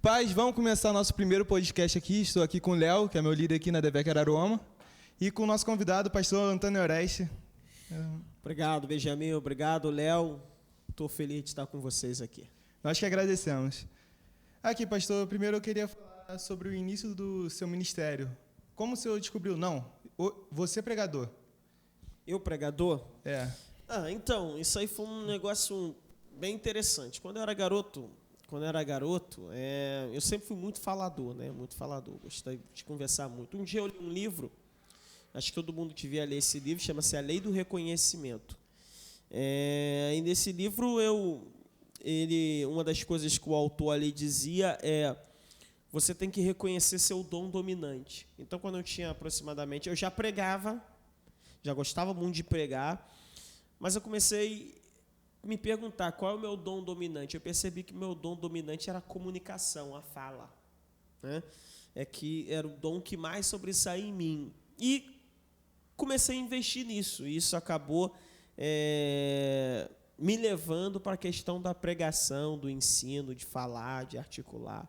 Paz, vamos começar nosso primeiro podcast aqui. Estou aqui com o Léo, que é meu líder aqui na DVEC Araruama, e com o nosso convidado, o pastor Antônio Oreste. Obrigado, Benjamin. Obrigado, Léo. Estou feliz de estar com vocês aqui. Nós que agradecemos. Aqui, pastor, primeiro eu queria falar sobre o início do seu ministério. Como o senhor descobriu? Não, você é pregador. Eu pregador? É. Então, isso aí foi um negócio bem interessante. Quando eu era garoto, eu sempre fui muito falador, né? Muito falador, gostei de conversar muito. Um dia eu li um livro, acho que todo mundo devia ler esse livro, chama-se A Lei do Reconhecimento. E nesse livro, uma das coisas que o autor ali dizia é: você tem que reconhecer seu dom dominante. Então, quando eu tinha aproximadamente, eu já pregava, já gostava muito de pregar, mas eu comecei me perguntar qual é o meu dom dominante. Eu percebi que meu dom dominante era a comunicação, a fala, né? Que era o dom que mais sobressaía em mim. E comecei a investir nisso. E isso acabou me levando para a questão da pregação, do ensino, de falar, de articular.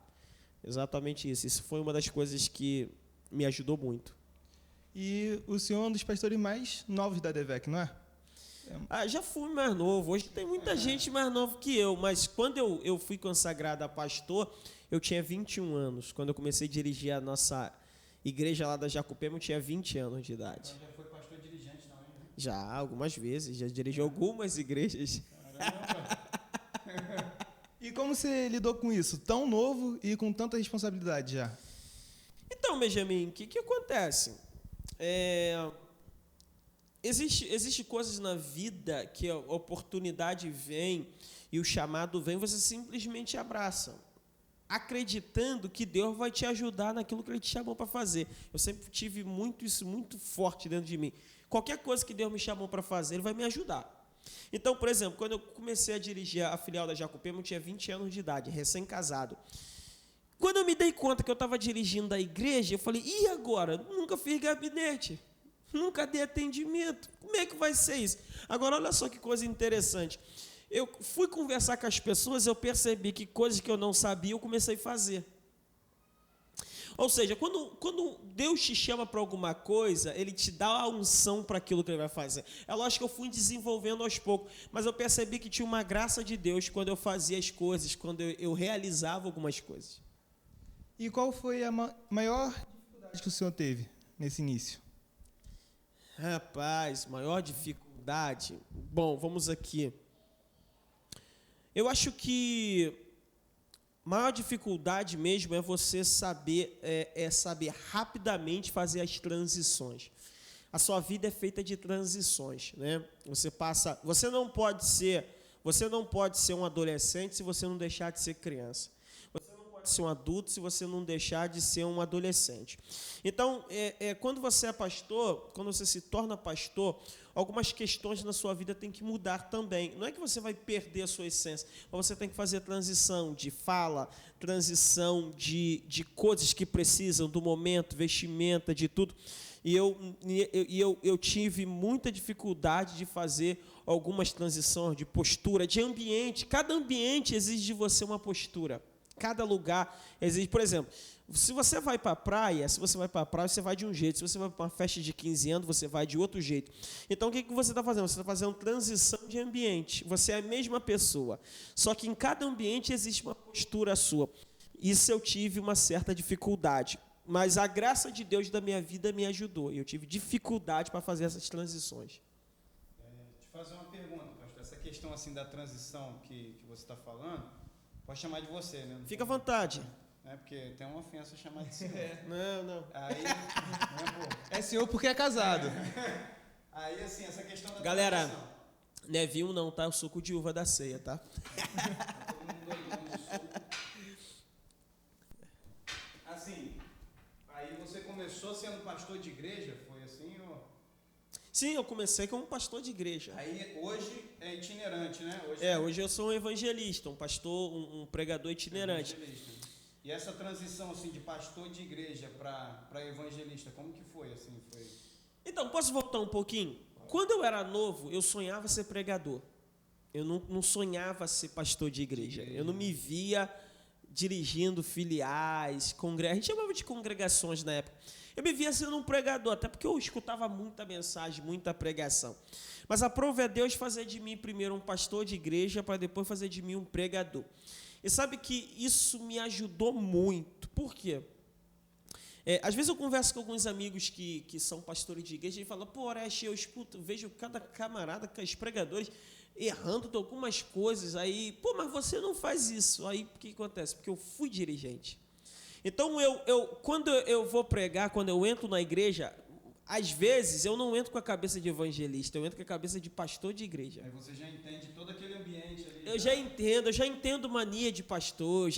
Exatamente isso. Isso foi uma das coisas que me ajudou muito. E o senhor é um dos pastores mais novos da DVEC, não é? Já fui mais novo. Hoje tem muita gente mais nova que eu, mas quando eu fui consagrado a pastor, eu tinha 21 anos. Quando eu comecei a dirigir a nossa igreja lá da Jacupema, eu tinha 20 anos de idade. Então já foi pastor dirigente também, né? Já, algumas vezes. Já dirigi algumas igrejas. Caramba! E como você lidou com isso? Tão novo e com tanta responsabilidade já? Então, Benjamin, o que acontece? Existe coisas na vida que a oportunidade vem e o chamado vem, você simplesmente abraça, acreditando que Deus vai te ajudar naquilo que Ele te chamou para fazer. Eu sempre tive isso muito forte dentro de mim. Qualquer coisa que Deus me chamou para fazer, Ele vai me ajudar. Então, por exemplo, quando eu comecei a dirigir a filial da Jacupema, eu tinha 20 anos de idade, recém-casado. Quando eu me dei conta que eu estava dirigindo a igreja, eu falei: e agora? Nunca fiz gabinete. Nunca dei atendimento. Como é que vai ser isso? Agora, olha só que coisa interessante. Eu fui conversar com as pessoas, eu percebi que coisas que eu não sabia, eu comecei a fazer. Ou seja, quando Deus te chama para alguma coisa, Ele te dá a unção para aquilo que Ele vai fazer. É lógico que eu fui desenvolvendo aos poucos, mas eu percebi que tinha uma graça de Deus quando eu fazia as coisas, quando eu realizava algumas coisas. E qual foi a maior dificuldade que o senhor teve nesse início? Rapaz, maior dificuldade. Bom, vamos aqui. Eu acho que a maior dificuldade mesmo é você saber rapidamente fazer as transições. A sua vida é feita de transições, né? Você não pode ser um adolescente se você não deixar de ser criança. Pode ser um adulto se você não deixar de ser um adolescente. Então, quando você é pastor, quando você se torna pastor, algumas questões na sua vida têm que mudar também. Não é que você vai perder a sua essência, mas você tem que fazer transição de fala, transição de coisas que precisam do momento, vestimenta, de tudo. E eu tive muita dificuldade de fazer algumas transições de postura, de ambiente. Cada ambiente exige de você uma postura. Cada lugar exige, por exemplo, se você vai para a praia, você vai de um jeito. Se você vai para uma festa de 15 anos, você vai de outro jeito. Então, o que você está fazendo? Você está fazendo transição de ambiente. Você é a mesma pessoa. Só que em cada ambiente existe uma postura sua. Isso eu tive uma certa dificuldade. Mas a graça de Deus da minha vida me ajudou. Eu tive dificuldade para fazer essas transições. Te fazer uma pergunta, pastor. Essa questão assim da transição que você está falando, pode chamar de você, né? Fica à vontade. Porque tem uma ofensa chamar de senhor. Não. Aí, É senhor porque é casado. Aí, assim, essa questão da Galera, transição. não é vinho não, tá? É o suco de uva da ceia, tá? Todo mundo doidão no suco. Assim, aí você começou sendo pastor de igreja, foi assim? Sim, eu comecei como pastor de igreja. Aí hoje é itinerante, né? Hoje eu sou um evangelista, um pastor, um pregador itinerante. Evangelista. E essa transição assim de pastor de igreja para evangelista, como que foi assim? Então, posso voltar um pouquinho? Quando eu era novo, eu sonhava ser pregador. Eu não sonhava ser pastor de igreja. Eu não me via dirigindo filiais, a gente chamava de congregações na época. Eu me via sendo um pregador, até porque eu escutava muita mensagem, muita pregação. Mas aprove a Deus fazer de mim primeiro um pastor de igreja, para depois fazer de mim um pregador. E sabe que isso me ajudou muito. Por quê? Às vezes eu converso com alguns amigos que são pastores de igreja e falam, pô, Oreste, eu vejo cada camarada, os pregadores, errando de algumas coisas, aí, pô, mas você não faz isso. Aí, o que acontece? Porque eu fui dirigente. Então, quando eu vou pregar, quando eu entro na igreja, às vezes eu não entro com a cabeça de evangelista, eu entro com a cabeça de pastor de igreja. Aí você já entende todo aquele ambiente ali. Eu já entendo mania de pastor,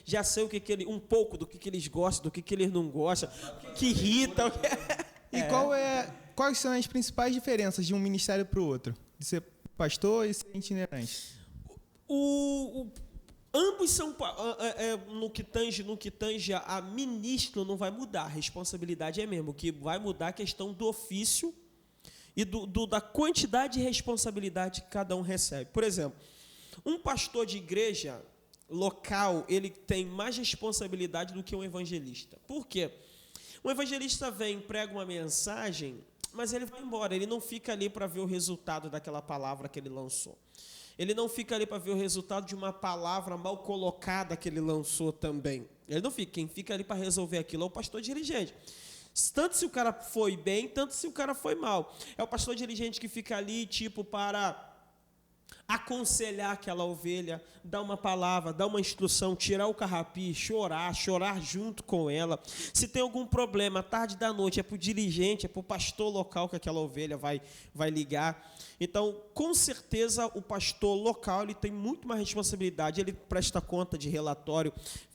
já sei um pouco do que eles gostam, do que eles não gostam, o que irrita. E quais são as principais diferenças de um ministério para o outro? De ser pastor e ser itinerante? Ambos são, no que tange a ministro, não vai mudar, a responsabilidade é mesmo. O que vai mudar é a questão do ofício e da quantidade de responsabilidade que cada um recebe. Por exemplo, um pastor de igreja local, ele tem mais responsabilidade do que um evangelista. Por quê? Um evangelista vem, prega uma mensagem, mas ele vai embora, ele não fica ali para ver o resultado daquela palavra que ele lançou. Ele não fica ali para ver o resultado de uma palavra mal colocada que ele lançou também. Ele não fica. Quem fica ali para resolver aquilo é o pastor dirigente. Tanto se o cara foi bem, tanto se o cara foi mal. É o pastor dirigente que fica ali, tipo, para aconselhar aquela ovelha, dar uma palavra, dar uma instrução, tirar o carrapi, chorar junto com ela. Se tem algum problema, tarde da noite, é para o dirigente, é para o pastor local que aquela ovelha vai ligar. Então, com certeza, o pastor local ele tem muito mais responsabilidade, ele presta conta de relatório.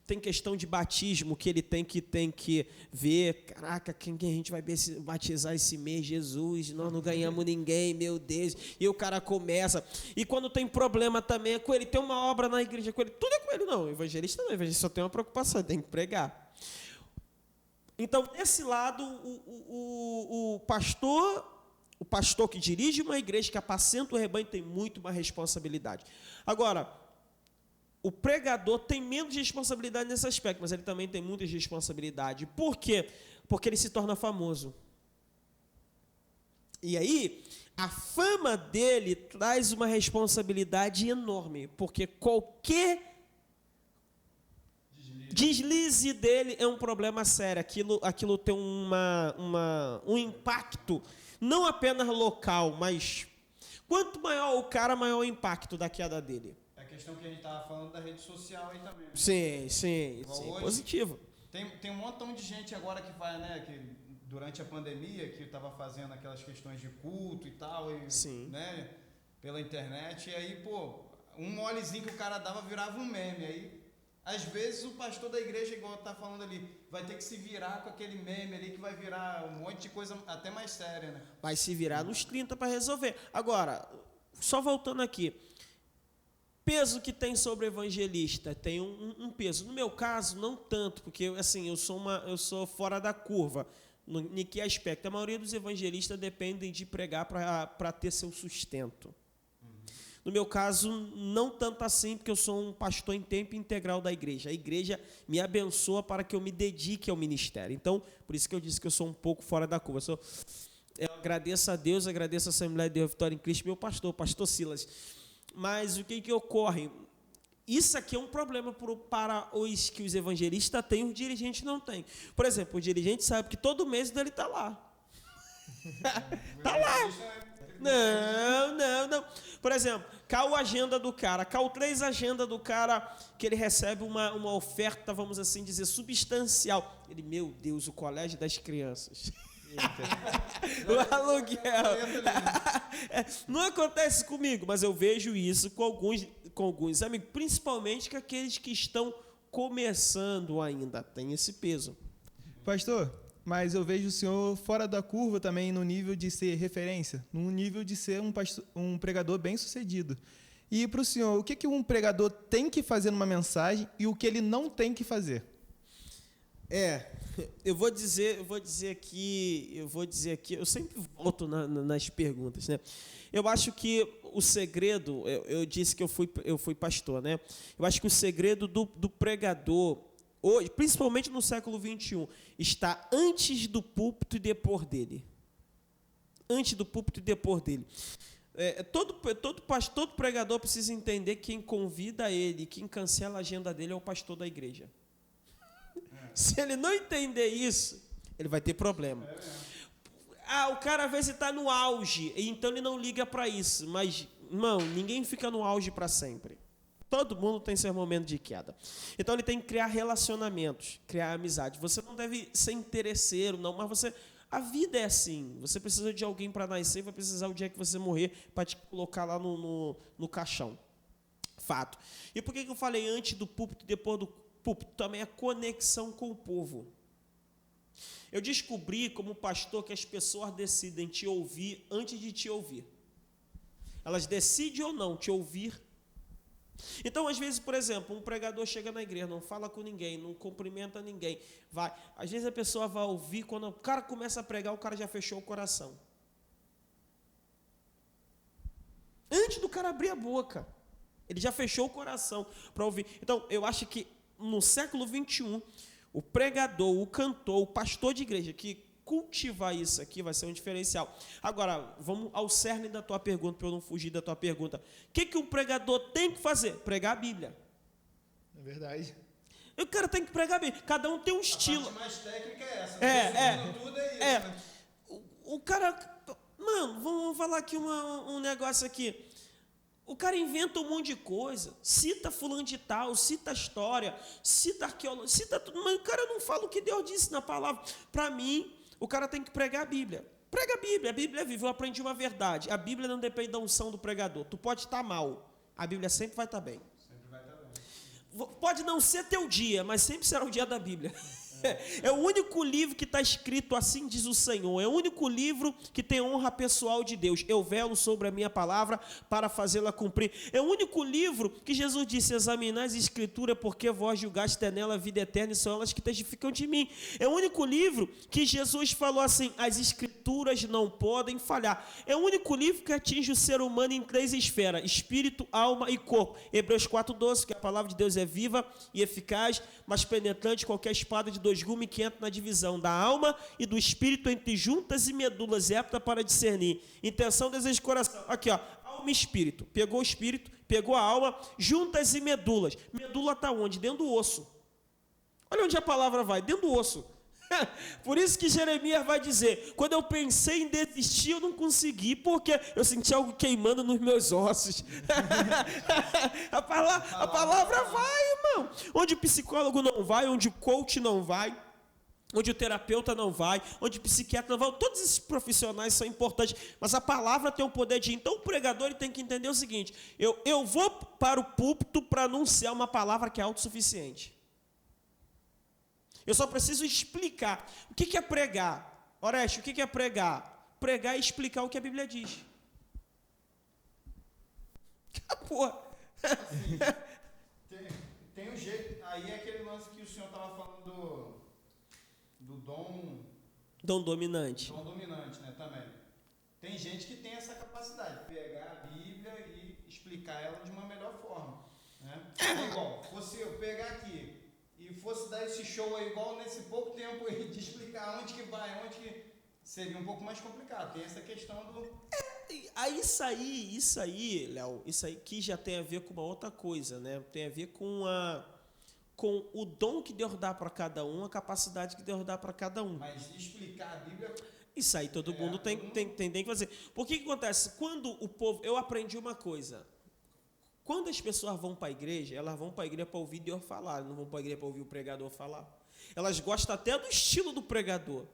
Tem questão de batismo que ele tem que ver. Caraca, quem a gente vai batizar esse mês? Jesus, nós não ganhamos ninguém, meu Deus. E o cara começa. E quando tem problema também é com ele. Tem uma obra na igreja com ele. Tudo é com ele, não. O evangelista não. O evangelista só tem uma preocupação, tem que pregar. Então, desse lado, o pastor que dirige uma igreja, que apacenta o rebanho, tem muito mais responsabilidade. Agora, o pregador tem menos responsabilidade nesse aspecto, mas ele também tem muita responsabilidade. Por quê? Porque ele se torna famoso. E aí, a fama dele traz uma responsabilidade enorme, porque qualquer deslize dele é um problema sério. Aquilo tem um impacto, não apenas local, mas quanto maior o cara, maior o impacto da queda dele. Questão que a gente estava falando da rede social aí também. Sim, hoje, positivo. Tem um montão de gente agora que vai, né, que durante a pandemia, que estava fazendo aquelas questões de culto e tal, né, pela internet, e aí, pô, um molezinho que o cara dava virava um meme, aí, às vezes o pastor da igreja, igual tá falando ali, vai ter que se virar com aquele meme ali, que vai virar um monte de coisa até mais séria, né? Vai se virar nos 30 para resolver. Agora, só voltando aqui, peso que tem sobre o evangelista, tem um peso. No meu caso, não tanto, porque assim, eu sou fora da curva. Em que aspecto? A maioria dos evangelistas dependem de pregar para ter seu sustento. No meu caso, não tanto assim, porque eu sou um pastor em tempo integral da igreja. A igreja me abençoa para que eu me dedique ao ministério. Então, por isso que eu disse que eu sou um pouco fora da curva. Eu agradeço a Deus, agradeço a Assembleia de Deus Vitória em Cristo, meu pastor Silas. Mas o que ocorre? Isso aqui é um problema para os que os evangelistas têm, os dirigentes não têm. Por exemplo, o dirigente sabe que todo mês dele está lá. Está lá. Não. Por exemplo, caiu a agenda do cara, caiu 3 agendas do cara, que ele recebe uma oferta, vamos assim dizer, substancial. Ele, meu Deus, o colégio das crianças. O aluguel. Não acontece comigo, mas eu vejo isso com alguns amigos, principalmente com aqueles que estão começando ainda, tem esse peso. Pastor, mas eu vejo o senhor fora da curva também no nível de ser referência, no nível de ser um pregador bem sucedido. E para o senhor, o que um pregador tem que fazer numa mensagem e o que ele não tem que fazer? Eu vou dizer aqui, eu sempre volto nas perguntas, né? Eu acho que o segredo, eu disse que eu fui pastor, né? Eu acho que o segredo do pregador, hoje, principalmente no século XXI, está antes do púlpito e depois dele. Antes do púlpito e depois dele. Todo pregador precisa entender que quem convida ele, quem cancela a agenda dele é o pastor da igreja. Se ele não entender isso, ele vai ter problema. O cara às vezes está no auge, então ele não liga para isso. Mas, irmão, ninguém fica no auge para sempre. Todo mundo tem seu momento de queda. Então ele tem que criar relacionamentos, criar amizade. Você não deve ser interesseiro, não, mas a vida é assim. Você precisa de alguém para nascer, vai precisar o dia que você morrer para te colocar lá no caixão. Fato. E por que eu falei antes do púlpito e depois do púlpito? Também a conexão com o povo. Eu descobri como pastor que as pessoas decidem te ouvir antes de te ouvir. Elas decidem ou não te ouvir. Então, às vezes, por exemplo, um pregador chega na igreja, não fala com ninguém, não cumprimenta ninguém, vai. Às vezes a pessoa vai ouvir, quando o cara começa a pregar, o cara já fechou o coração. Antes do cara abrir a boca, ele já fechou o coração para ouvir. Então, eu acho que no século XXI, o pregador, o cantor, o pastor de igreja que cultivar isso aqui vai ser um diferencial. Agora, vamos ao cerne da tua pergunta, para eu não fugir da tua pergunta. O que um pregador tem que fazer? Pregar a Bíblia. É verdade. O cara tem que pregar a Bíblia. Cada um tem um estilo. A parte mais técnica é essa. Tudo é isso, né? O cara... Mano, vamos falar aqui um negócio aqui. O cara inventa um monte de coisa, cita fulano de tal, cita a história, cita arqueologia, cita tudo, mas o cara não fala o que Deus disse na palavra. Para mim, o cara tem que pregar a Bíblia. Prega a Bíblia é viva. Eu aprendi uma verdade. A Bíblia não depende da unção do pregador. Tu pode estar mal, a Bíblia sempre vai estar bem. Sempre vai estar bem. Pode não ser teu dia, mas sempre será o dia da Bíblia. É o único livro que está escrito assim diz o Senhor. É o único livro que tem honra pessoal de Deus. Eu velo sobre a minha palavra para fazê-la cumprir. É o único livro que Jesus disse: examinai as escrituras, porque vós julgaste ter nela a vida eterna e são elas que testificam de mim. É o único livro que Jesus falou assim: as escrituras não podem falhar. É o único livro que atinge o ser humano em 3 esferas: espírito, alma e corpo. Hebreus 4:12, que a palavra de Deus é viva e eficaz, mas penetrante qualquer espada de 2 gumes, que entra na divisão da alma e do espírito, entre juntas e medulas, é apta para discernir intenção, desejo e coração. Aqui, ó, alma e espírito. Pegou o espírito, pegou a alma, juntas e medulas. Medula está onde? Dentro do osso. Olha onde a palavra vai, dentro do osso. Por isso que Jeremias vai dizer: quando eu pensei em desistir, eu não consegui, porque eu senti algo queimando nos meus ossos. A palavra vai, irmão. Onde o psicólogo não vai, onde o coach não vai, onde o terapeuta não vai, onde o psiquiatra não vai, todos esses profissionais são importantes, mas a palavra tem o poder de... Então o pregador ele tem que entender o seguinte: eu vou para o púlpito para anunciar uma palavra que é autossuficiente. Eu só preciso explicar. O que é pregar? Oreste, o que é pregar? Pregar é explicar o que a Bíblia diz. Acabou. Assim, tem um jeito. Aí é aquele lance que o senhor estava falando do dom... Dom dominante. Dom dominante, né, também. Tem gente que tem essa capacidade de pegar a Bíblia e explicar ela de uma melhor forma. Né? É igual, fosse eu pegar aqui e fosse dar esse show aí igual nesse pouco tempo aí de explicar onde que vai, onde que... Seria um pouco mais complicado. Tem essa questão do... Isso aí, Léo, isso aí que já tem a ver com uma outra coisa, né? Tem a ver com o dom que Deus dá para cada um, a capacidade que Deus dá para cada um. Mas explicar a Bíblia... Isso aí todo mundo tem que fazer. Por que acontece? Quando o povo... Eu aprendi uma coisa. Quando as pessoas vão para a igreja, elas vão para a igreja para ouvir Deus falar, não vão para a igreja para ouvir o pregador falar. Elas gostam até do estilo do pregador.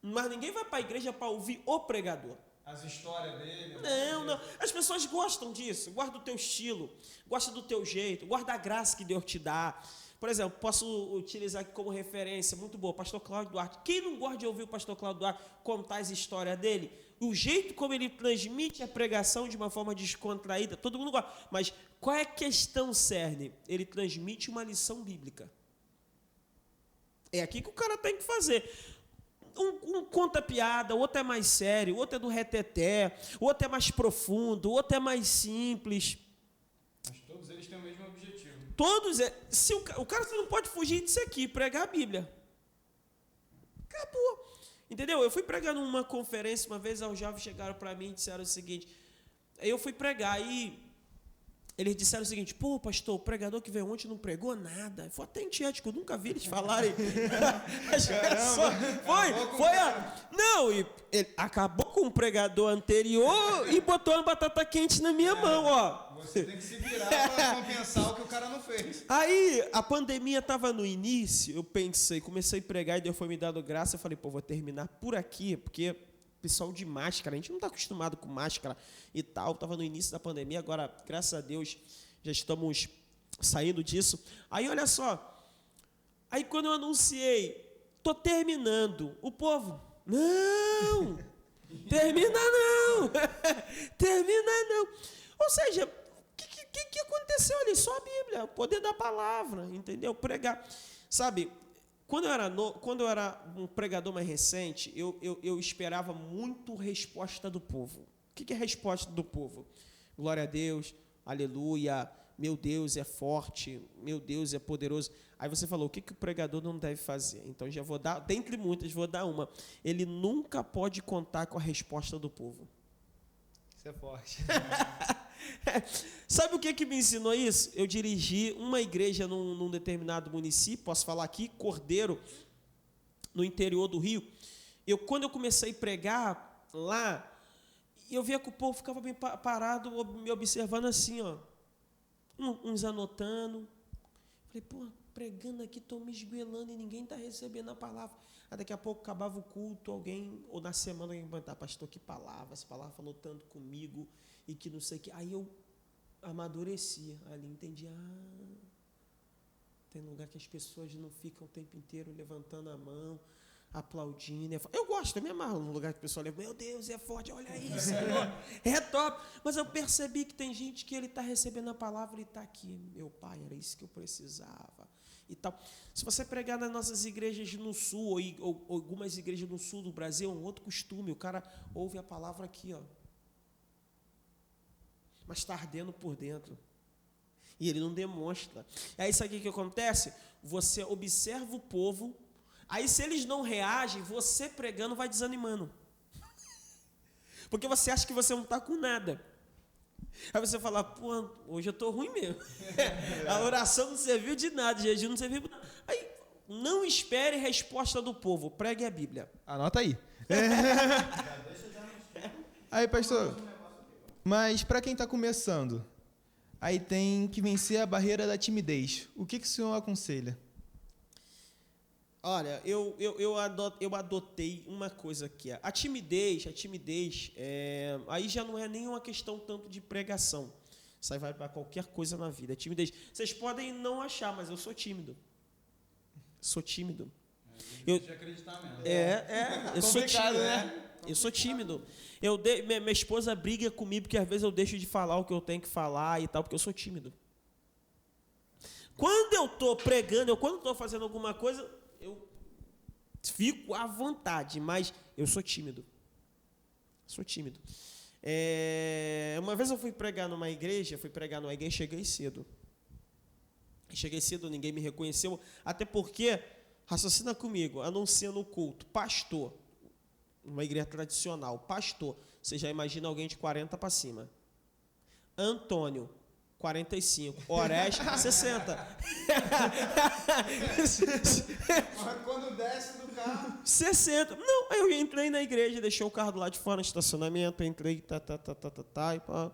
Mas ninguém vai para a igreja para ouvir o pregador. As histórias dele... Não. As pessoas gostam disso. Guarda o teu estilo, gosta do teu jeito, guarda a graça que Deus te dá. Por exemplo, posso utilizar aqui como referência, muito boa, pastor Cláudio Duarte. Quem não gosta de ouvir o pastor Cláudio Duarte contar as histórias dele? O jeito como ele transmite a pregação de uma forma descontraída, todo mundo gosta. Mas qual é a questão cerne? Ele transmite uma lição bíblica. É aqui que o cara tem que fazer. Um conta piada, o outro é mais sério, o outro é do reteté, o outro é mais profundo, o outro é mais simples. Mas todos eles têm o mesmo objetivo. Todos, se o cara não pode fugir disso aqui, pregar a Bíblia. Acabou. Entendeu? Eu fui pregar numa conferência, uma vez os jovens chegaram para mim e disseram o seguinte, eu fui pregar e eles disseram o seguinte, pô, pastor, o pregador que veio ontem não pregou nada. Foi até antiético, eu nunca vi eles falarem. Não, e ele acabou com o pregador anterior e botou uma batata quente na minha mão, ó. Você tem que se virar para compensar o que o cara não fez. Aí, a pandemia estava no início, eu pensei, comecei a pregar e Deus foi me dando graça, eu falei, pô, vou terminar por aqui, porque pessoal de máscara, a gente não está acostumado com máscara e tal, estava no início da pandemia, agora, graças a Deus, já estamos saindo disso. Aí, olha só, aí quando eu anunciei, estou terminando, o povo, não, termina não, termina não. Ou seja, o que aconteceu ali? Só a Bíblia, o poder da palavra, entendeu? Pregar. Sabe, quando eu era um pregador mais recente, eu esperava muito resposta do povo. O que é resposta do povo? Glória a Deus, aleluia, meu Deus é forte, meu Deus é poderoso. Aí você falou, o que o pregador não deve fazer? Então já vou dar, dentre muitas, vou dar uma. Ele nunca pode contar com a resposta do povo. Isso é forte. Sabe o que me ensinou isso? Eu dirigi uma igreja num determinado município, posso falar aqui, Cordeiro, no interior do Rio. Quando eu comecei a pregar lá, eu via que o povo ficava bem parado, me observando assim, ó, uns anotando. Falei, pô, pregando aqui, estou me esgoelando e ninguém está recebendo a palavra. Aí daqui a pouco acabava o culto, alguém, ou na semana, alguém perguntava, pastor, que palavra? Essa palavra falou tanto comigo e que não sei o que. Aí eu amadurecia ali, entendi, tem lugar que as pessoas não ficam o tempo inteiro levantando a mão, aplaudindo. Eu gosto, eu me amarro no lugar que a pessoa levanta, meu Deus, é forte, olha aí, Senhor, é top. Mas eu percebi que tem gente que ele está recebendo a palavra e está aqui, meu pai, era isso que eu precisava. E tal. Se você pregar nas nossas igrejas no sul, ou algumas igrejas no sul do Brasil, é um outro costume, o cara ouve a palavra aqui, ó, mas está ardendo por dentro. E ele não demonstra. Aí sabe o que acontece? Você observa o povo, aí se eles não reagem, você pregando vai desanimando. Porque você acha que você não está com nada. Aí você fala, pô, hoje eu estou ruim mesmo. A oração não serviu de nada, o jejum não serviu de nada. Aí, não espere resposta do povo, pregue a Bíblia. Anota aí. Aí, pastor, mas para quem está começando, aí tem que vencer a barreira da timidez. O que o senhor aconselha? Olha, eu adotei uma coisa aqui. A timidez, aí já não é nem uma questão tanto de pregação. Isso aí vai para qualquer coisa na vida. A timidez. Vocês podem não achar, mas eu sou tímido. Sou tímido. Deixa eu acreditar mesmo. Eu sou tímido. Né? Eu sou tímido. Minha esposa briga comigo porque às vezes eu deixo de falar o que eu tenho que falar e tal, porque eu sou tímido. Quando eu estou pregando, quando eu estou fazendo alguma coisa, eu fico à vontade, mas eu sou tímido. Sou tímido. Uma vez eu fui pregar numa igreja, cheguei cedo. Cheguei cedo, ninguém me reconheceu, até porque, raciocina comigo, anunciando o culto, pastor, uma igreja tradicional, pastor, você já imagina alguém de 40 para cima. Antônio, 45. Oreste, 60. Quando desce do carro... 60. Não, aí eu entrei na igreja, deixei o carro do lado de fora no estacionamento, entrei, e pá.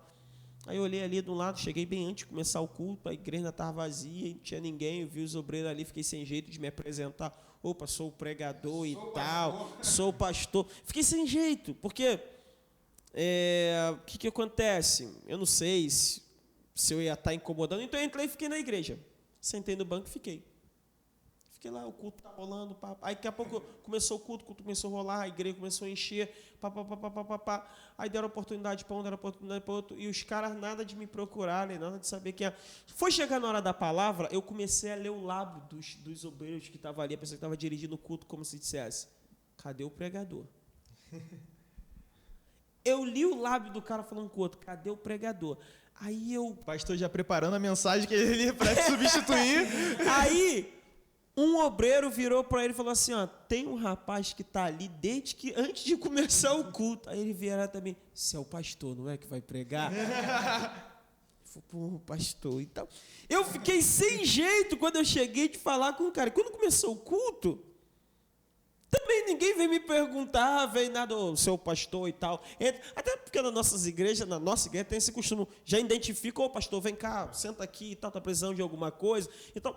Aí eu olhei ali do lado, cheguei bem antes de começar o culto, a igreja ainda estava vazia, não tinha ninguém, eu vi os obreiros ali, fiquei sem jeito de me apresentar. Opa, sou o pregador e tal, sou o pastor. Fiquei sem jeito, porque o que acontece? Eu não sei se eu ia estar incomodando, então eu entrei e fiquei na igreja. Sentei no banco e fiquei. Fiquei lá, o culto tá rolando, pá. Aí daqui a pouco começou o culto começou a rolar, a igreja começou a encher, pá. Aí deram oportunidade para um, deram oportunidade para outro, e os caras nada de me procurarem, nada de saber quem é. Foi chegar na hora da palavra, eu comecei a ler o lábio dos obreiros que estavam ali, a pessoa que estava dirigindo o culto, como se dissesse, cadê o pregador? Eu li o lábio do cara falando com o outro, cadê o pregador? Aí eu... O pastor já preparando a mensagem que ele ia para te substituir. Aí... um obreiro virou para ele e falou assim, ó, tem um rapaz que está ali antes de começar o culto. Aí ele vieram também, você é o pastor, não é que vai pregar? Eu falei, pô, pastor. Então, eu fiquei sem jeito quando eu cheguei de falar com o cara. Quando começou o culto, também ninguém veio me perguntar, veio nada, o seu pastor e tal. Até porque na nossa igreja tem esse costume, já identifica, ô pastor, vem cá, senta aqui e tal, tá precisando de alguma coisa. Então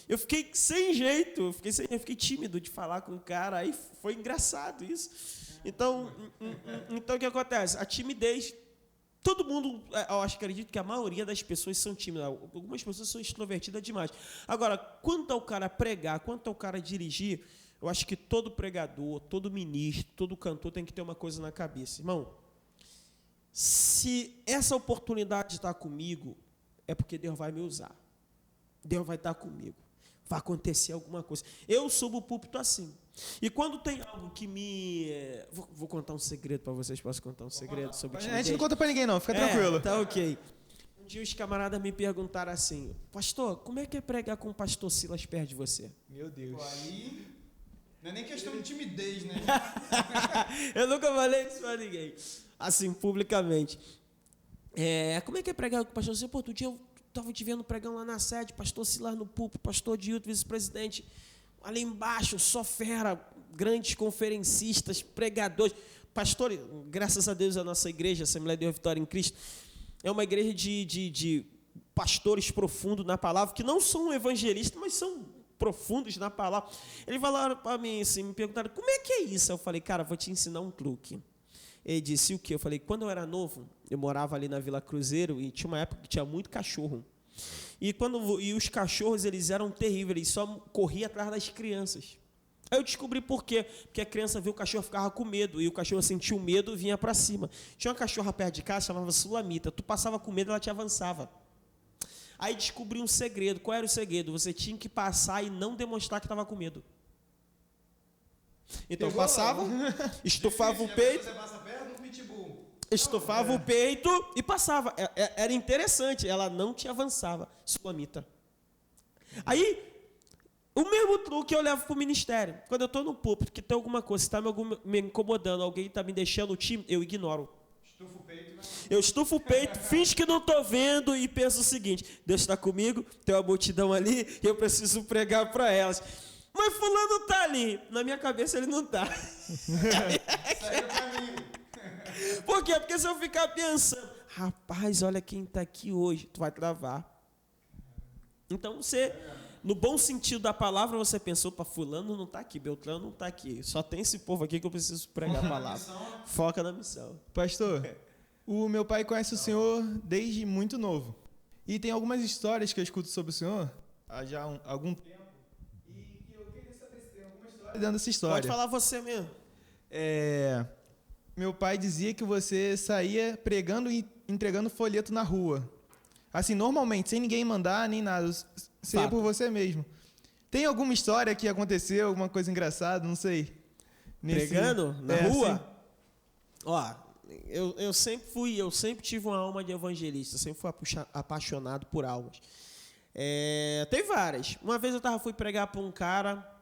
eu fiquei sem jeito, eu fiquei tímido de falar com o cara, aí foi engraçado isso. Então o que acontece? A timidez, todo mundo, eu acredito que a maioria das pessoas são tímidas, algumas pessoas são extrovertidas demais. Agora, quanto ao cara pregar, quanto ao cara dirigir, eu acho que todo pregador, todo ministro, todo cantor tem que ter uma coisa na cabeça. Irmão, se essa oportunidade está comigo, é porque Deus vai me usar. Deus vai estar comigo. Vai acontecer alguma coisa. Eu subo o púlpito assim. E quando tem algo que me... Vou contar um segredo para vocês. Posso contar um segredo sobre timidez? A gente não conta para ninguém, não. Fica tranquilo. Tá ok. Um dia os camaradas me perguntaram assim, pastor, como é que é pregar com o pastor Silas perto de você? Meu Deus. Pô, aí... não é nem questão de timidez, né? Eu nunca falei isso pra ninguém. Assim, publicamente. Como é que é pregar com o pastor Silas? Pô, outro dia eu estava te vendo pregando lá na sede, pastor Silas no púlpito, pastor Dilton, vice-presidente. Ali embaixo, só fera, grandes conferencistas, pregadores. Pastor, graças a Deus, a nossa igreja, a Assembleia de Deus Vitória em Cristo, é uma igreja de pastores profundos na palavra, que não são evangelistas, mas são profundos na palavra. Eles falaram para mim assim, me perguntaram, como é que é isso? Eu falei, cara, vou te ensinar um truque. Ele disse, o quê? Eu falei, quando eu era novo, eu morava ali na Vila Cruzeiro e tinha uma época que tinha muito cachorro. E os cachorros, eles eram terríveis, eles só corriam atrás das crianças. Aí eu descobri por quê. Porque a criança viu o cachorro, ficava com medo, e o cachorro sentiu medo e vinha para cima. Tinha uma cachorra perto de casa, chamava Sulamita. Tu passava com medo, ela te avançava. Aí descobri um segredo. Qual era o segredo? Você tinha que passar e não demonstrar que estava com medo. Então passava, estufava o peito, Você passa perto do pitbull. estufava o peito e passava. Era interessante, ela não te avançava, Sulamita. Aí, o mesmo truque eu levo para o ministério. Quando eu estou no púlpito, que tem alguma coisa, se está me incomodando, alguém está me deixando tímido, eu ignoro. Estufa o peito, né? Eu estufo o peito, finge que não estou vendo e penso o seguinte, Deus está comigo, tem uma multidão ali e eu preciso pregar para elas. Mas fulano está ali. Na minha cabeça ele não está. Saiu do caminho. Por quê? Porque se eu ficar pensando, rapaz, olha quem está aqui hoje, tu vai travar. Então você, no bom sentido da palavra, você pensou, para fulano não está aqui, Beltrano não está aqui. Só tem esse povo aqui que eu preciso pregar a palavra. Foca na missão. Pastor, o meu pai conhece o senhor desde muito novo. E tem algumas histórias que eu escuto sobre o senhor há já algum tempo. E que eu queria saber se tem alguma história dentro dessa história. Pode falar você mesmo. Meu pai dizia que você saía pregando e entregando folheto na rua. Assim, normalmente, sem ninguém mandar, nem nada. Você ia por você mesmo. Tem alguma história que aconteceu, alguma coisa engraçada, não sei? Pregando na rua? Assim. Ó, eu sempre tive uma alma de evangelista, sempre fui apaixonado por almas. Tem várias. Uma vez eu fui pregar para um cara,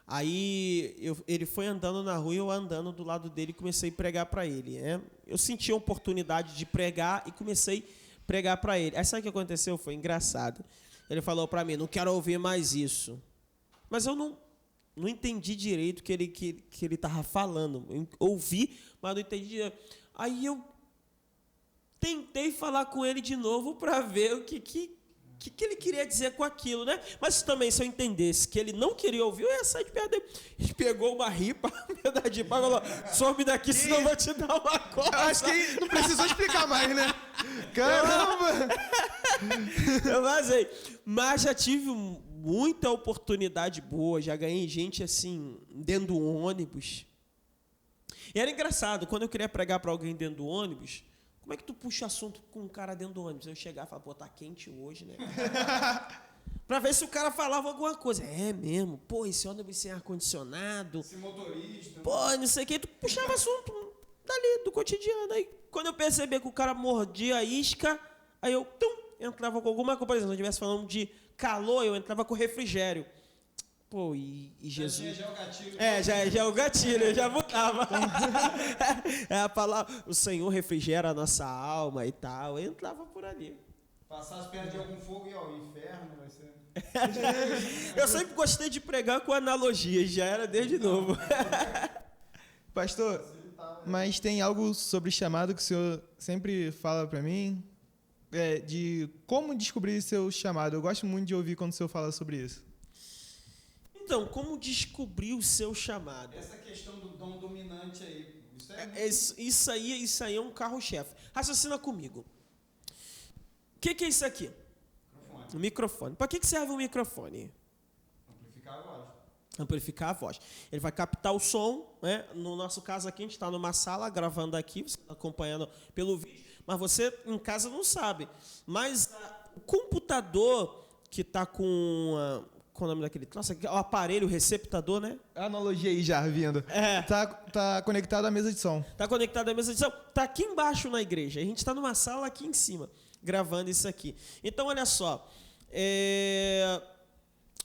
aí ele foi andando na rua e eu andando do lado dele e comecei a pregar para ele. Eu senti a oportunidade de pregar e comecei a pregar para ele. Aí sabe o que aconteceu? Foi engraçado. Ele falou para mim, não quero ouvir mais isso. Mas eu não entendi direito o que ele estava falando. Eu ouvi, mas não entendi direito. Aí eu tentei falar com ele de novo para ver o que ele queria dizer com aquilo, né? Mas também, se eu entendesse que ele não queria ouvir, eu ia sair de perto dele. Ele pegou uma ripa, um pedaço de pau e falou, some daqui, senão eu vou te dar uma coisa. Acho que não precisou explicar mais, né? Caramba! Eu vazei. Mas já tive muita oportunidade boa, já ganhei gente assim, dentro do ônibus. E era engraçado, quando eu queria pregar para alguém dentro do ônibus, como é que tu puxa assunto com um cara dentro do ônibus? Eu chegava e falava, pô, tá quente hoje, né? Para ver se o cara falava alguma coisa. É mesmo, pô, esse ônibus sem ar-condicionado. Esse motorista. Pô, não sei o que, tu puxava assunto dali, do cotidiano. Aí, quando eu percebia que o cara mordia a isca, aí eu entrava com alguma coisa. Por exemplo, se eu estivesse falando de calor, eu entrava com refrigério. Pô, e Jesus... Já é o gatilho. Já é o gatilho, eu já botava. É a palavra, o Senhor refrigera a nossa alma e tal. Eu entrava por ali. Passasse perto de algum fogo e o inferno vai ser... Eu sempre gostei de pregar com analogias, já era desde novo. Pastor, mas tem algo sobre chamado que o senhor sempre fala para mim, de como descobrir seu chamado. Eu gosto muito de ouvir quando o senhor fala sobre isso. Então, como descobrir o seu chamado? Essa questão do dom dominante aí, isso aí é um carro-chefe. Raciocina comigo. O que é isso aqui? Microfone. Um microfone. Para que serve um microfone? Amplificar a voz. Amplificar a voz. Ele vai captar o som, né? No nosso caso aqui, a gente está numa sala gravando aqui, você está acompanhando pelo vídeo, mas você em casa não sabe. Mas o computador que está com... qual é o nome daquele troço? O aparelho, o receptador, né? Analogia aí já vindo. Tá conectado à mesa de som. Tá conectado à mesa de som. Tá aqui embaixo na igreja. A gente está numa sala aqui em cima, gravando isso aqui. Então, olha só.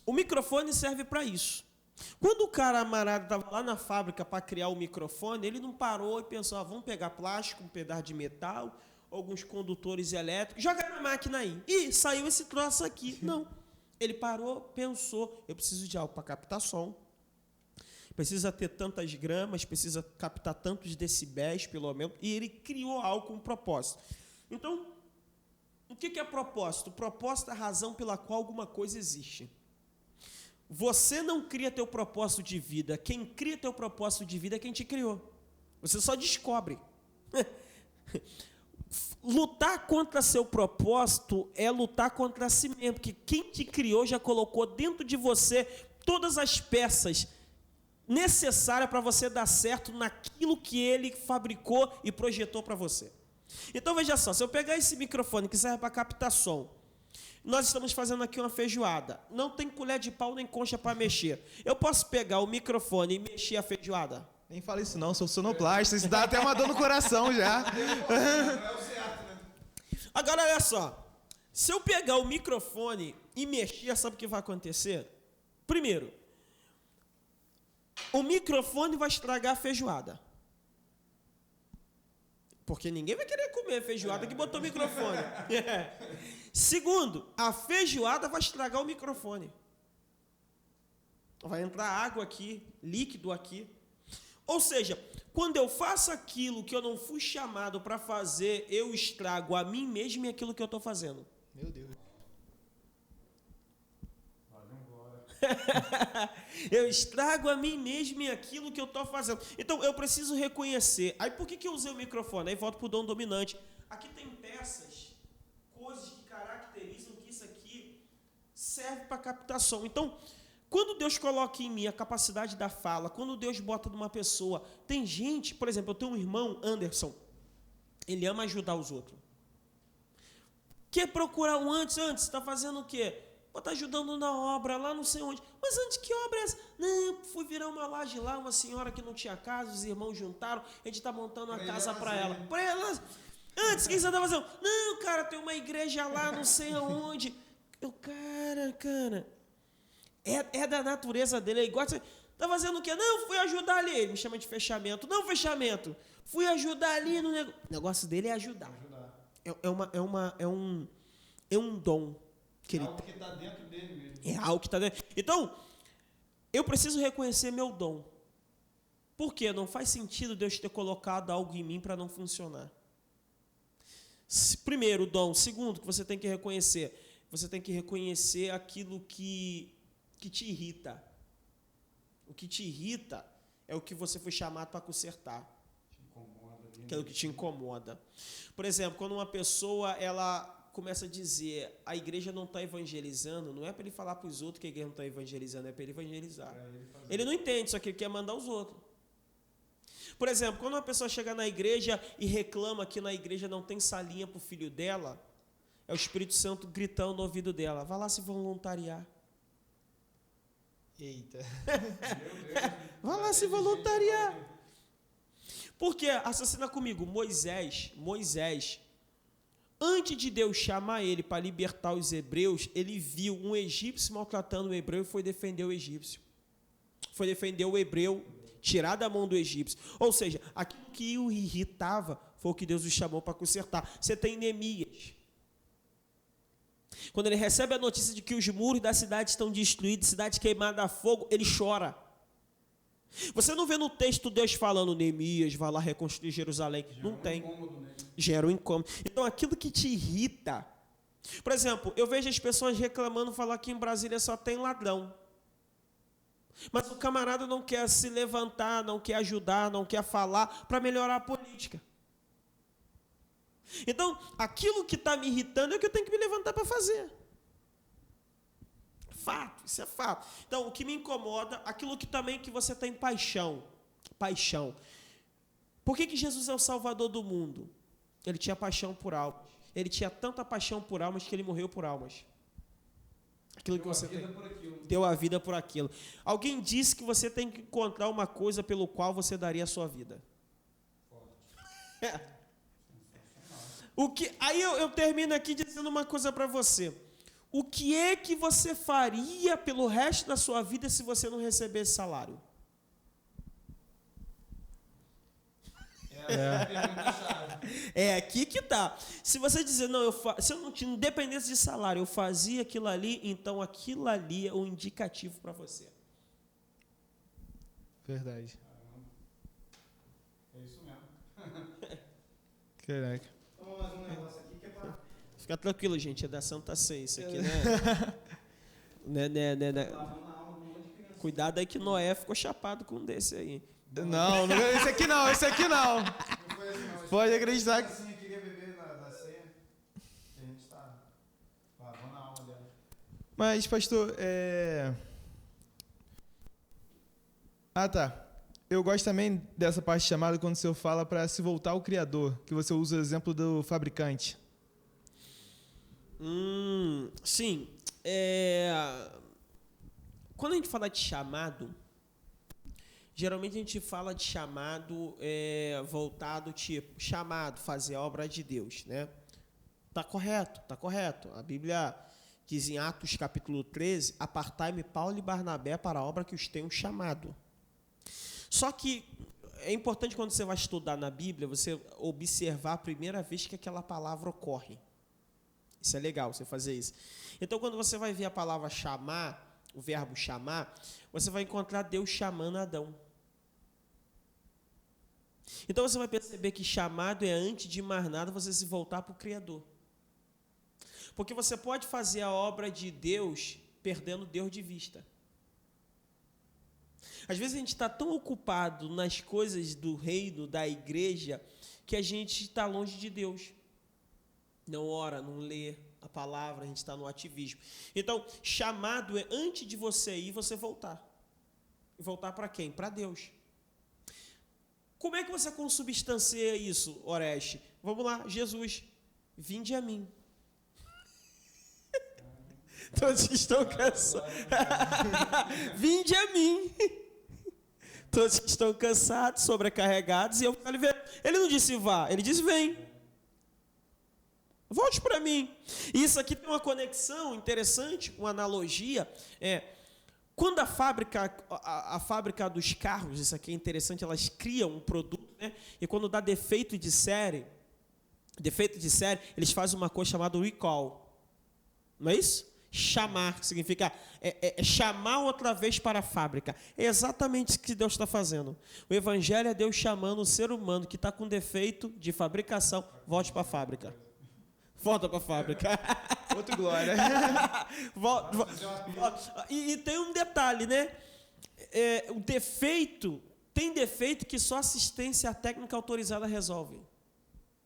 O microfone serve para isso. Quando o camarada estava lá na fábrica para criar o microfone, ele não parou e pensou, vamos pegar plástico, um pedaço de metal, alguns condutores elétricos, jogar na máquina aí. E saiu esse troço aqui. Não. Ele parou, pensou, eu preciso de algo para captar som, precisa ter tantas gramas, precisa captar tantos decibéis, pelo menos, e ele criou algo com um propósito. Então, o que é propósito? Propósito é a razão pela qual alguma coisa existe. Você não cria teu propósito de vida, quem cria teu propósito de vida é quem te criou. Você só descobre. Lutar contra seu propósito é lutar contra si mesmo, porque quem te criou já colocou dentro de você todas as peças necessárias para você dar certo naquilo que ele fabricou e projetou para você. Então veja só, se eu pegar esse microfone que serve para captar som, nós estamos fazendo aqui uma feijoada, não tem colher de pau nem concha para mexer. Eu posso pegar o microfone e mexer a feijoada? Nem fala isso não, sou sonoplasta, isso dá até uma dor no coração já. Agora, olha só. Se eu pegar o microfone e mexer, sabe o que vai acontecer? Primeiro, o microfone vai estragar a feijoada. Porque ninguém vai querer comer feijoada que botou microfone. Segundo, a feijoada vai estragar o microfone. Vai entrar água aqui, líquido aqui. Ou seja, quando eu faço aquilo que eu não fui chamado para fazer, eu estrago a mim mesmo e aquilo que eu estou fazendo. Meu Deus. Eu estrago a mim mesmo e aquilo que eu estou fazendo. Então, eu preciso reconhecer. Aí, por que eu usei o microfone? Aí, volto para o dom dominante. Aqui tem peças, coisas que caracterizam que isso aqui serve para captar som. Então, quando Deus coloca em mim a capacidade da fala, quando Deus bota numa pessoa, tem gente, por exemplo, eu tenho um irmão, Anderson, ele ama ajudar os outros. Quer procurar um antes, está fazendo o quê? Está ajudando na obra, lá não sei onde. Mas antes, que obra é essa? Não, fui virar uma laje lá, uma senhora que não tinha casa, os irmãos juntaram, a gente está montando uma casa para ela. Para ela. Antes, o que você está fazendo? Não, cara, tem uma igreja lá, não sei aonde. Eu, cara... É da natureza dele, ele gosta. Tá fazendo o quê? Não, fui ajudar ali. Ele me chama de fechamento. Não, fechamento. Fui ajudar ali no negócio. O negócio dele é ajudar. É um dom que ele tem. É algo que está dentro dele mesmo. É algo que está dentro. Então, eu preciso reconhecer meu dom. Por quê? Não faz sentido Deus ter colocado algo em mim para não funcionar. Primeiro, o dom. Segundo, que você tem que reconhecer. Você tem que reconhecer aquilo que te irrita. O que te irrita é o que você foi chamado para consertar. Que é o que te incomoda. Por exemplo, quando uma pessoa, ela começa a dizer a igreja não está evangelizando, não é para ele falar para os outros que a igreja não está evangelizando, é para ele evangelizar. Ele não entende, só que ele quer mandar os outros. Por exemplo, quando uma pessoa chega na igreja e reclama que na igreja não tem salinha para o filho dela, é o Espírito Santo gritando no ouvido dela, vai lá se voluntariar. Eita. Vai lá se voluntariar. Porque, assassina comigo, Moisés, antes de Deus chamar ele para libertar os hebreus, ele viu um egípcio maltratando um hebreu e foi defender o egípcio. Foi defender o hebreu, tirar da mão do egípcio. Ou seja, aquilo que o irritava foi o que Deus o chamou para consertar. Você tem Neemias. Quando ele recebe a notícia de que os muros da cidade estão destruídos, cidade queimada a fogo, ele chora. Você não vê no texto Deus falando, Neemias, vai lá reconstruir Jerusalém. Não tem. Gera um incômodo. Então, aquilo que te irrita. Por exemplo, eu vejo as pessoas reclamando, falar que em Brasília só tem ladrão. Mas o camarada não quer se levantar, não quer ajudar, não quer falar para melhorar a política. Então, aquilo que está me irritando é o que eu tenho que me levantar para fazer. Fato, isso é fato. Então, o que me incomoda, aquilo que também que você tem paixão. Por que Jesus é o Salvador do mundo? Ele tinha paixão por almas. Ele tinha tanta paixão por almas que ele morreu por almas. Aquilo que você tem. Deu a vida por aquilo. Alguém disse que você tem que encontrar uma coisa pelo qual você daria a sua vida. Aí eu termino aqui dizendo uma coisa para você. O que é que você faria pelo resto da sua vida se você não recebesse salário? É aqui que tá. Se você dizer, não, se eu não tinha independência de salário, eu fazia aquilo ali, então aquilo ali é um indicativo para você. Verdade. É isso mesmo. Caraca. Toma mais um negócio aqui que é pra... Fica tranquilo, gente, é da Santa Ceia. Isso aqui, né? Cuidado aí que Noé ficou chapado com um desse aí. Não, esse aqui não. Não foi assim, não. Pode acreditar que... Assim, queria beber da ceia. A gente tá lavando a alma dela. Mas, pastor, Ah, tá. Eu gosto também dessa parte chamada quando o senhor fala para se voltar ao Criador, que você usa o exemplo do fabricante. Sim. Quando a gente fala de chamado, geralmente a gente fala de chamado voltado, tipo, chamado, fazer a obra de Deus, né? Tá correto. A Bíblia diz em Atos capítulo 13, apartai-me Paulo e Barnabé para a obra que os tenham chamado. Só que é importante quando você vai estudar na Bíblia, você observar a primeira vez que aquela palavra ocorre. Isso é legal, você fazer isso. Então, quando você vai ver a palavra chamar, o verbo chamar, você vai encontrar Deus chamando Adão. Então, você vai perceber que chamado é, antes de mais nada, você se voltar para o Criador. Porque você pode fazer a obra de Deus perdendo Deus de vista. Às vezes a gente está tão ocupado nas coisas do reino, da igreja, que a gente está longe de Deus. Não ora, não lê a palavra, a gente está no ativismo. Então, chamado é antes de você ir, você voltar. E voltar para quem? Para Deus. Como é que você consubstancia isso, Oreste? Vamos lá, Jesus, vinde a mim. Todos estão cansados. Vinde a mim. Todos estão cansados, sobrecarregados, e eu quero ver. Ele não disse vá, ele disse vem. Volte para mim. E isso aqui tem uma conexão interessante, uma analogia. Quando a fábrica dos carros, isso aqui é interessante, elas criam um produto, né? E quando dá defeito de série, eles fazem uma coisa chamada recall. Não é isso? Chamar, que significa chamar outra vez para a fábrica. É exatamente isso que Deus está fazendo. O Evangelho é Deus chamando o ser humano que está com defeito de fabricação, volte para a fábrica. Volta para a fábrica. Outro glória. Volta. E tem um detalhe, né? Tem defeito que só assistência técnica autorizada resolve.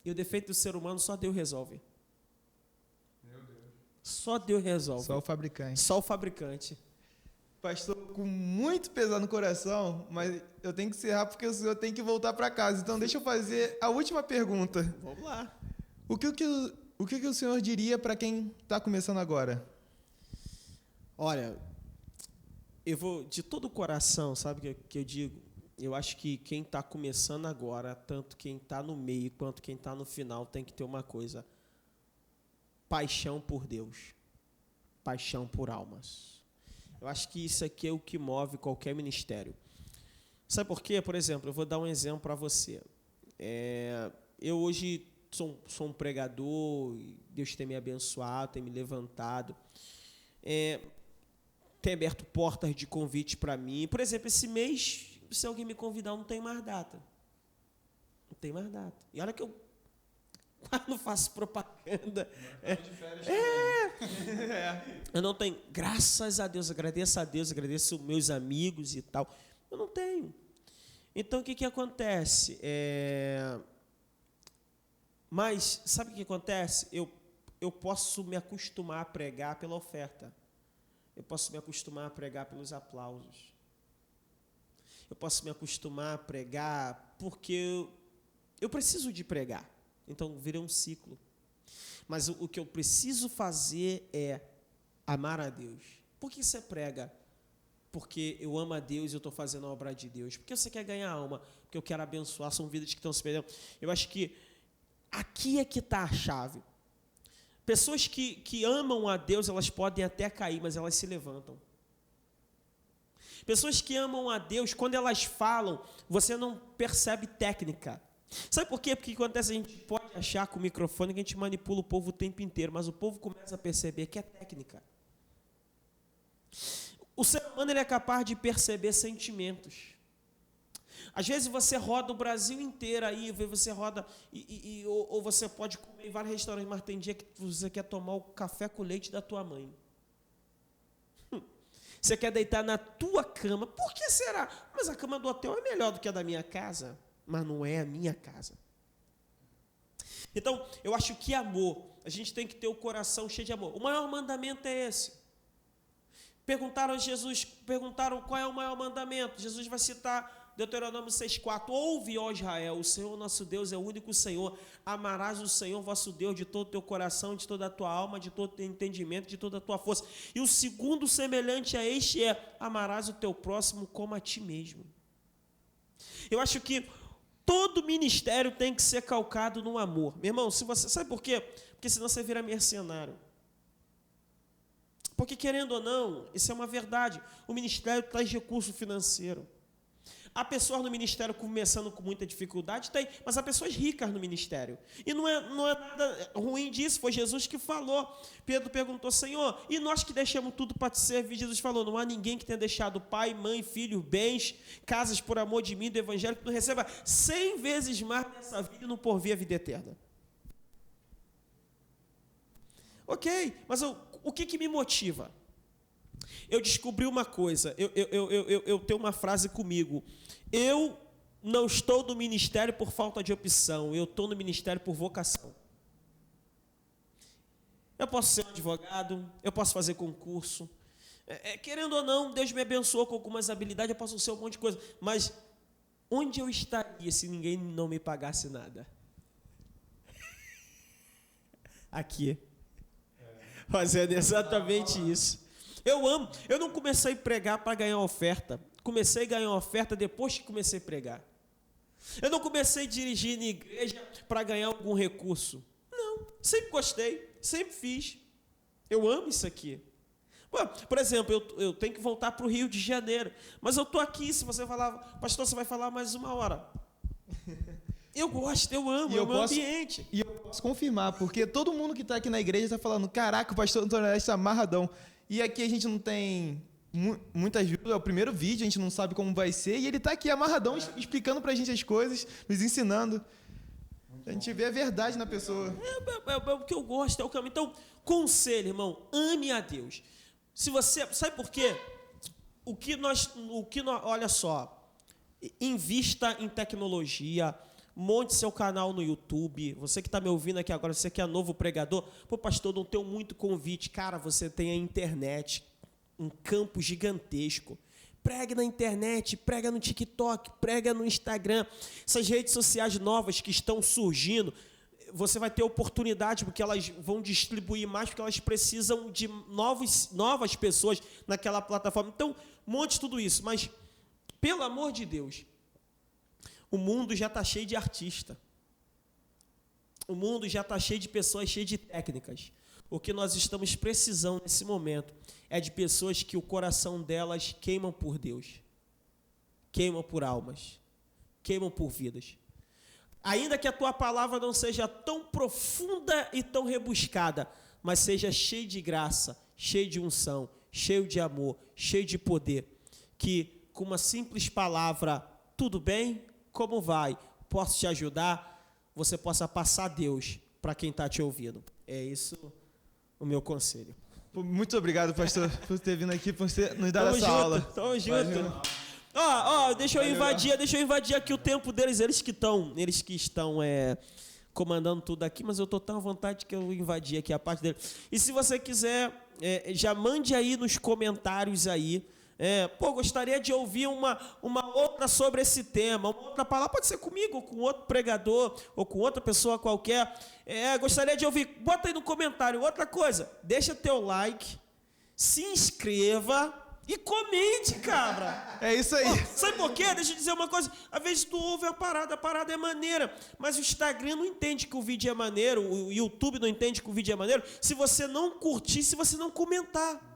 E o defeito do ser humano só Deus resolve. Só Deus resolve. Só o fabricante. Só o fabricante. Pastor, com muito pesar no coração, mas eu tenho que encerrar porque o senhor tem que voltar para casa. Então, deixa eu fazer a última pergunta. Vamos lá. O que o senhor diria para quem está começando agora? Olha, eu vou de todo o coração, sabe o que eu digo? Eu acho que quem está começando agora, tanto quem está no meio quanto quem está no final, tem que ter uma coisa: paixão por Deus, paixão por almas. Eu acho que isso aqui é o que move qualquer ministério. Sabe por quê? Por exemplo, eu vou dar um exemplo para você. Eu hoje sou um pregador, Deus tem me abençoado, tem me levantado, tem aberto portas de convite para mim. Por exemplo, esse mês, se alguém me convidar, não tem mais data. Não tem mais data. E olha que eu quase não faço propaganda. Eu não tenho. Graças a Deus, agradeço meus amigos e tal. Eu não tenho. Então, o que acontece? Mas, sabe o que acontece? Eu posso me acostumar a pregar pela oferta. Eu posso me acostumar a pregar pelos aplausos. Eu posso me acostumar a pregar porque eu preciso de pregar. Então, virei um ciclo. Mas o que eu preciso fazer é amar a Deus. Por que você prega? Porque eu amo a Deus e eu estou fazendo a obra de Deus. Porque você quer ganhar alma. Porque eu quero abençoar. São vidas que estão se perdendo. Eu acho que aqui é que está a chave. Pessoas que amam a Deus, elas podem até cair, mas elas se levantam. Pessoas que amam a Deus, quando elas falam, você não percebe técnica. Sabe por quê? Porque acontece, a gente pode achar com o microfone que a gente manipula o povo o tempo inteiro, mas o povo começa a perceber que é técnica. O ser humano ele é capaz de perceber sentimentos. Às vezes você roda o Brasil inteiro aí, você roda, ou você pode comer em vários restaurantes, mas tem dia que você quer tomar o café com leite da tua mãe. Você quer deitar na tua cama. Por que será? Mas a cama do hotel é melhor do que a da minha casa. Mas não é a minha casa. Então, eu acho que amor, a gente tem que ter o coração cheio de amor. O maior mandamento é esse. Perguntaram a Jesus, qual é o maior mandamento. Jesus vai citar Deuteronômio 6,4. Ouve, ó Israel, o Senhor nosso Deus é o único Senhor. Amarás o Senhor vosso Deus de todo o teu coração, de toda a tua alma, de todo o teu entendimento, de toda a tua força. E o segundo semelhante a este é: amarás o teu próximo como a ti mesmo. Eu acho que todo ministério tem que ser calcado no amor. Meu irmão, se você sabe por quê? Porque senão você vira mercenário. Porque, querendo ou não, isso é uma verdade. O ministério traz recurso financeiro. Há pessoas no ministério começando com muita dificuldade, tem, mas há pessoas ricas no ministério. E não é nada ruim disso, foi Jesus que falou. Pedro perguntou: Senhor, e nós que deixamos tudo para te servir? Jesus falou: não há ninguém que tenha deixado pai, mãe, filho, bens, casas por amor de mim, do evangelho, que não receba 100 vezes mais nessa vida e não por vir a vida eterna. Ok, mas o que me motiva? Eu descobri uma coisa, eu tenho uma frase comigo: eu não estou no ministério por falta de opção, eu estou no ministério por vocação. Eu posso ser um advogado, eu posso fazer concurso, querendo ou não, Deus me abençoou com algumas habilidades, eu posso ser um monte de coisa, mas onde eu estaria se ninguém não me pagasse nada? Aqui, fazendo exatamente isso. Eu não comecei a pregar para ganhar oferta. Comecei a ganhar oferta depois que comecei a pregar. Eu não comecei a dirigir na igreja para ganhar algum recurso. Não, sempre gostei, sempre fiz. Eu amo isso aqui. Por exemplo, eu tenho que voltar para o Rio de Janeiro. Mas eu estou aqui, se você falar, pastor, você vai falar mais 1 hora. Eu gosto, eu amo, é o meu ambiente. E eu posso confirmar, porque todo mundo que está aqui na igreja está falando: caraca, o pastor Antônio está amarradão. E aqui a gente não tem muitas views, é o primeiro vídeo, a gente não sabe como vai ser, e ele está aqui amarradão, explicando para a gente as coisas, nos ensinando. A gente vê a verdade na pessoa. É o que eu gosto, é o caminho. Então, conselho, irmão, ame a Deus. Se você, sabe por quê? Olha só, invista em tecnologia, monte seu canal no YouTube. Você que está me ouvindo aqui agora, você que é novo pregador, pô, pastor, não tenho muito convite. Cara, você tem a internet, um campo gigantesco. Prega na internet, prega no TikTok, prega no Instagram. Essas redes sociais novas que estão surgindo, você vai ter oportunidade, porque elas vão distribuir mais, porque elas precisam de novas pessoas naquela plataforma. Então, monte tudo isso, mas, pelo amor de Deus, o mundo já está cheio de artista. O mundo já está cheio de pessoas, cheio de técnicas. O que nós estamos precisando nesse momento é de pessoas que o coração delas queimam por Deus, queimam por almas, queimam por vidas. Ainda que a tua palavra não seja tão profunda e tão rebuscada, mas seja cheia de graça, cheia de unção, cheio de amor, cheio de poder, que com uma simples palavra, tudo bem? Como vai? Posso te ajudar? Você possa passar Deus para quem está te ouvindo. É isso o meu conselho. Muito obrigado, pastor, por ter vindo aqui, por ter nos dado essa aula. Tamo junto. Deixa eu invadir aqui o tempo deles, eles que estão comandando tudo aqui, mas eu estou tão à vontade que eu invadi aqui a parte dele. E se você quiser, já mande aí nos comentários aí. Gostaria de ouvir uma outra sobre esse tema, uma outra palavra, pode ser comigo, ou com outro pregador, ou com outra pessoa qualquer. Gostaria de ouvir, bota aí no comentário. Outra coisa, deixa teu like, se inscreva e comente, cabra. É isso aí. Sabe por quê? Deixa eu dizer uma coisa. Às vezes tu ouve a parada é maneira, mas o Instagram não entende que o vídeo é maneiro, o YouTube não entende que o vídeo é maneiro, se você não curtir, se você não comentar.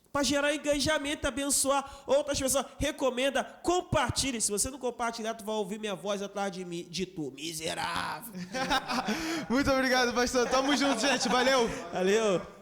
Para gerar engajamento, abençoar outras pessoas. Recomenda, compartilhe. Se você não compartilhar, tu vai ouvir minha voz atrás de tu. Miserável. Muito obrigado, pastor. Tamo junto, gente. Valeu. Valeu.